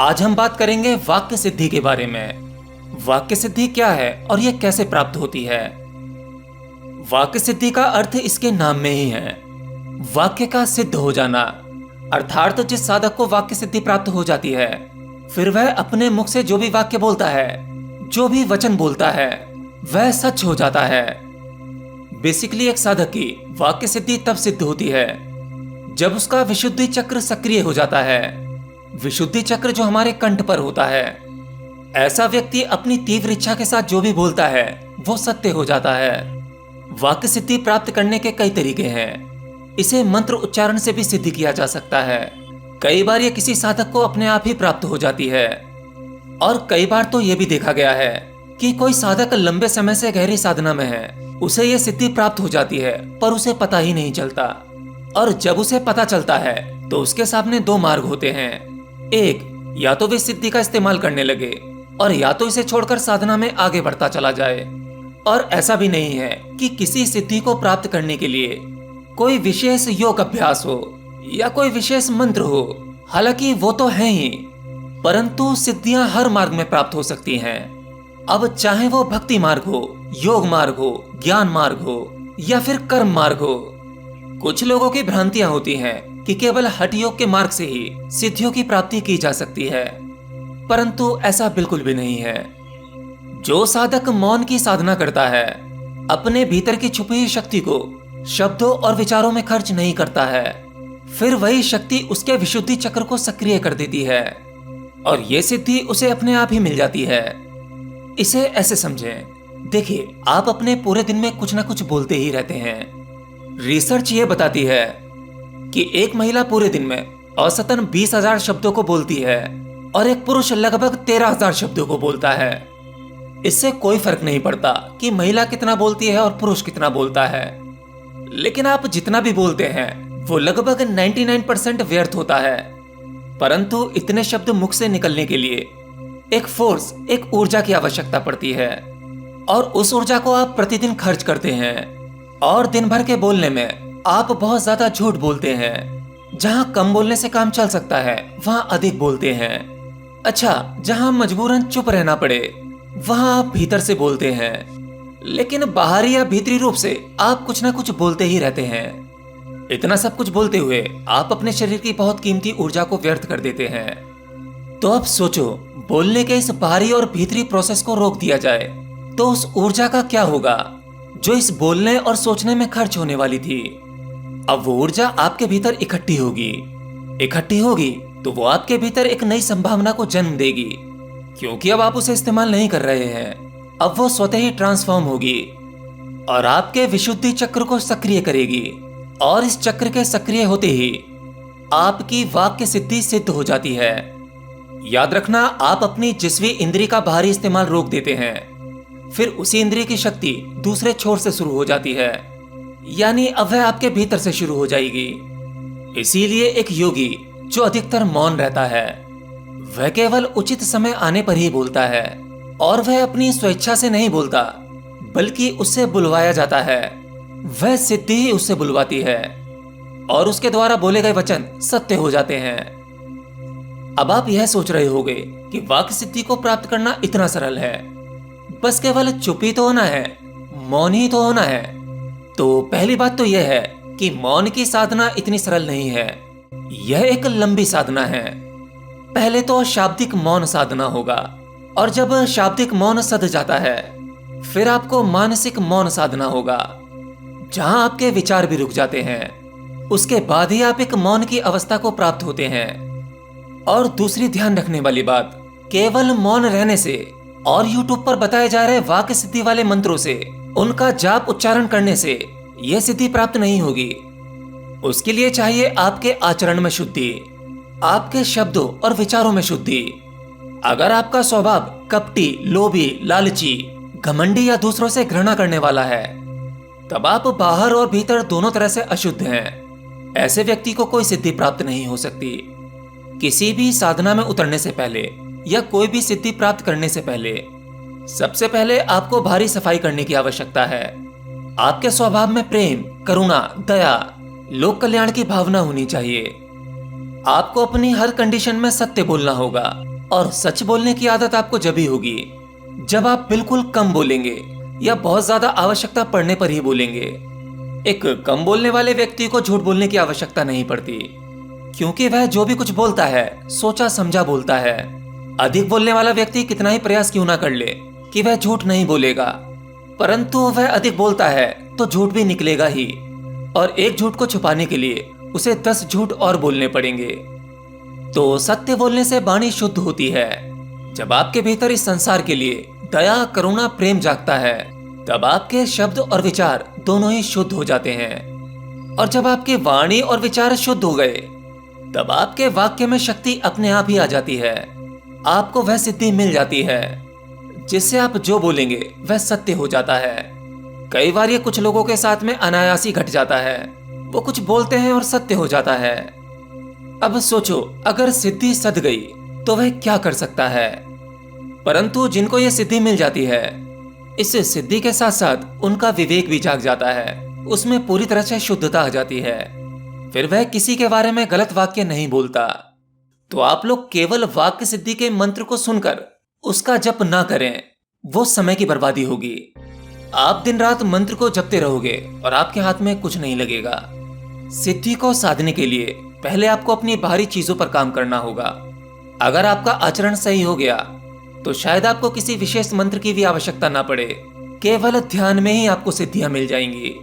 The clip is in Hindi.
आज हम बात करेंगे वाक्य सिद्धि के बारे में। वाक्य सिद्धि क्या है और यह कैसे प्राप्त होती है। वाक्य सिद्धि का अर्थ इसके नाम में ही है, वाक्य का सिद्ध हो जाना। अर्थात जिस साधक को वाक्य सिद्धि प्राप्त हो जाती है, फिर वह अपने मुख से जो भी वाक्य बोलता है, जो भी वचन बोलता है, वह सच हो जाता है। बेसिकली एक साधक की वाक्य सिद्धि तब सिद्ध होती है जब उसका विशुद्धि चक्र सक्रिय हो जाता है। विशुद्धि चक्र जो हमारे कंठ पर होता है। ऐसा व्यक्ति अपनी तीव्र इच्छा के साथ जो भी बोलता है वो सत्य हो जाता है। वाक्य सिद्धि प्राप्त करने के कई तरीके हैं। इसे मंत्र उच्चारण से भी सिद्ध किया जा सकता है। कई बार ये किसी साधक को अपने आप ही प्राप्त हो जाती है, और कई बार तो ये भी देखा गया है कि कोई साधक लंबे समय से गहरी साधना में है, उसे ये सिद्धि प्राप्त हो जाती है पर उसे पता ही नहीं चलता। और जब उसे पता चलता है तो उसके सामने दो मार्ग होते हैं। एक, या तो वे सिद्धि का इस्तेमाल करने लगे और या तो इसे छोड़कर साधना में आगे बढ़ता चला जाए। और ऐसा भी नहीं है कि किसी सिद्धि को प्राप्त करने के लिए कोई विशेष योग अभ्यास हो या कोई विशेष मंत्र हो। हालांकि वो तो है ही, परंतु सिद्धियां हर मार्ग में प्राप्त हो सकती हैं। अब चाहे वो भक्ति मार्ग हो, योग मार्ग हो, ज्ञान मार्ग हो या फिर कर्म मार्ग हो। कुछ लोगों की भ्रांतियां होती हैं कि केवल हठ योग के मार्ग से ही सिद्धियों की प्राप्ति की जा सकती है, परंतु ऐसा बिल्कुल भी नहीं है। जो साधक मौन की साधना करता है, अपने भीतर की छुपी हुई शक्ति को शब्दों और विचारों में खर्च नहीं करता है, फिर वही शक्ति उसके विशुद्धि चक्र को सक्रिय कर देती है और ये सिद्धि उसे अपने आप ही मिल जाती है। इसे ऐसे समझें, देखिए, आप अपने पूरे दिन में कुछ ना कुछ बोलते ही रहते हैं। रिसर्च ये बताती है कि एक महिला पूरे दिन में औसतन 20,000 शब्दों को बोलती है और एक पुरुष लगभग 13,000 शब्दों को बोलता है। इससे कोई फर्क नहीं पड़ता कि महिला कितना बोलती है और पुरुष कितना बोलता है, लेकिन आप जितना भी बोलते हैं वो लगभग 99% व्यर्थ होता है। परंतु इतने शब्द मुख से निकलने के लिए एक फोर्स, एक ऊर्जा की आवश्यकता पड़ती है, और उस ऊर्जा को आप प्रतिदिन खर्च करते हैं। और दिन भर के बोलने में आप बहुत ज्यादा झूठ बोलते हैं। जहां कम बोलने से काम चल सकता है वहां अधिक बोलते हैं। अच्छा, जहां मजबूरन चुप रहना पड़े वहां आप भीतर से बोलते हैं, लेकिन बाहरी या भीतरी रूप से आप कुछ ना कुछ बोलते ही रहते हैं। इतना सब कुछ बोलते हुए आप अपने शरीर की बहुत कीमती ऊर्जा को व्यर्थ कर देते हैं। तो अब सोचो, बोलने के इस बाहरी और भीतरी प्रोसेस को रोक दिया जाए तो उस ऊर्जा का क्या होगा जो इस बोलने और सोचने में खर्च होने वाली थी। अब वो ऊर्जा आपके भीतर इकट्ठी होगी तो वो आपके भीतर एक नई संभावना को जन्म देगी, क्योंकि अब आप उसे इस्तेमाल नहीं कर रहे हैं। अब वो स्वतः ही ट्रांसफॉर्म होगी और आपके विशुद्धि चक्र को सक्रिय करेगी, और इस चक्र के सक्रिय होते ही आपकी वाक्य सिद्धि सिद्ध हो जाती है। याद रखना, आप अपनी जिस्वी इंद्री का बाहरी इस्तेमाल रोक देते हैं, फिर उसी इंद्रिय की शक्ति दूसरे छोर से शुरू हो जाती है, यानी अब वह आपके भीतर से शुरू हो जाएगी। इसीलिए एक योगी जो अधिकतर मौन रहता है, वह केवल उचित समय आने पर ही बोलता है, और वह अपनी स्वेच्छा से नहीं बोलता, बल्कि उससे बुलवाया जाता है। वह सिद्धि ही उससे बुलवाती है और उसके द्वारा बोले गए वचन सत्य हो जाते हैं। अब आप यह सोच रहे होंगे कि वाक्य सिद्धि को प्राप्त करना इतना सरल है, बस केवल चुप ही तो होना है, मौन ही तो होना है। तो पहली बात तो यह है कि मौन की साधना इतनी सरल नहीं है, यह एक लंबी साधना है। पहले तो शाब्दिक मौन साधना होगा, और जब शाब्दिक मौन सध जाता है फिर आपको मानसिक मौन साधना होगा, जहां आपके विचार भी रुक जाते हैं। उसके बाद ही आप एक मौन की अवस्था को प्राप्त होते हैं। और दूसरी ध्यान रखने वाली बात, केवल मौन रहने से और YouTube पर बताए जा रहे वाक्य सिद्धि वाले मंत्रों से, उनका जाप उच्चारण करने से यह सिद्धि प्राप्त नहीं होगी। उसके लिए चाहिए आपके आचरण में शुद्धि, आपके शब्दों और विचारों में शुद्धि। अगर आपका स्वभाव कपटी, लोभी, लालची, घमंडी या दूसरों से घृणा करने वाला है, तब आप बाहर और भीतर दोनों तरह से अशुद्ध हैं। ऐसे व्यक्ति को कोई सिद्धि प्राप्त नहीं हो सकती। किसी भी साधना में उतरने से पहले या कोई भी सिद्धि प्राप्त करने से पहले सबसे पहले आपको भारी सफाई करने की आवश्यकता है। आपके स्वभाव में प्रेम, करुणा, दया, लोक कल्याण की भावना होनी चाहिए। आपको अपनी हर कंडीशन में सत्य बोलना होगा। और सच बोलने की आदत आपको जब ही होगी जब आप बिल्कुल कम बोलेंगे या बहुत ज्यादा आवश्यकता पड़ने पर ही बोलेंगे। एक कम बोलने वाले व्यक्ति को झूठ बोलने की आवश्यकता नहीं पड़ती, क्योंकि वह जो भी कुछ बोलता है सोचा समझा बोलता है। अधिक बोलने वाला व्यक्ति कितना ही प्रयास क्यों ना कर ले कि वह झूठ नहीं बोलेगा, परंतु वह अधिक बोलता है तो झूठ भी निकलेगा ही, और एक झूठ को छुपाने के लिए उसे 10 झूठ और बोलने पड़ेंगे। तो सत्य बोलने से वाणी शुद्ध होती है। जब आपके भीतर इस संसार के लिए दया, करुणा, प्रेम जागता है, तब आपके शब्द और विचार दोनों ही शुद्ध हो जाते हैं। और जब आपकी वाणी और विचार शुद्ध हो गए, तब आपके वाक्य में शक्ति अपने आप ही आ जाती है। आपको वह सिद्धि मिल जाती है जिससे आप जो बोलेंगे वह सत्य हो जाता है। कई बार ये कुछ लोगों के साथ में अनायास ही घट जाता है। वो कुछ बोलते हैं और सत्य हो जाता है। अब सोचो, अगर सिद्धि सध गई तो वह क्या कर सकता है। परंतु जिनको यह सिद्धि मिल जाती है, इस सिद्धि के साथ साथ उनका विवेक भी जाग जाता है, उसमें पूरी तरह से शुद्धता आ जाती है। फिर वह किसी के बारे में गलत वाक्य नहीं बोलता। तो आप लोग केवल वाक्य सिद्धि के मंत्र को सुनकर उसका जप ना करें, वो समय की बर्बादी होगी। आप दिन रात मंत्र को जपते रहोगे और आपके हाथ में कुछ नहीं लगेगा। सिद्धि को साधने के लिए पहले आपको अपनी बाहरी चीजों पर काम करना होगा। अगर आपका आचरण सही हो गया तो शायद आपको किसी विशेष मंत्र की भी आवश्यकता ना पड़े, केवल ध्यान में ही आपको सिद्धियां मिल जाएंगी।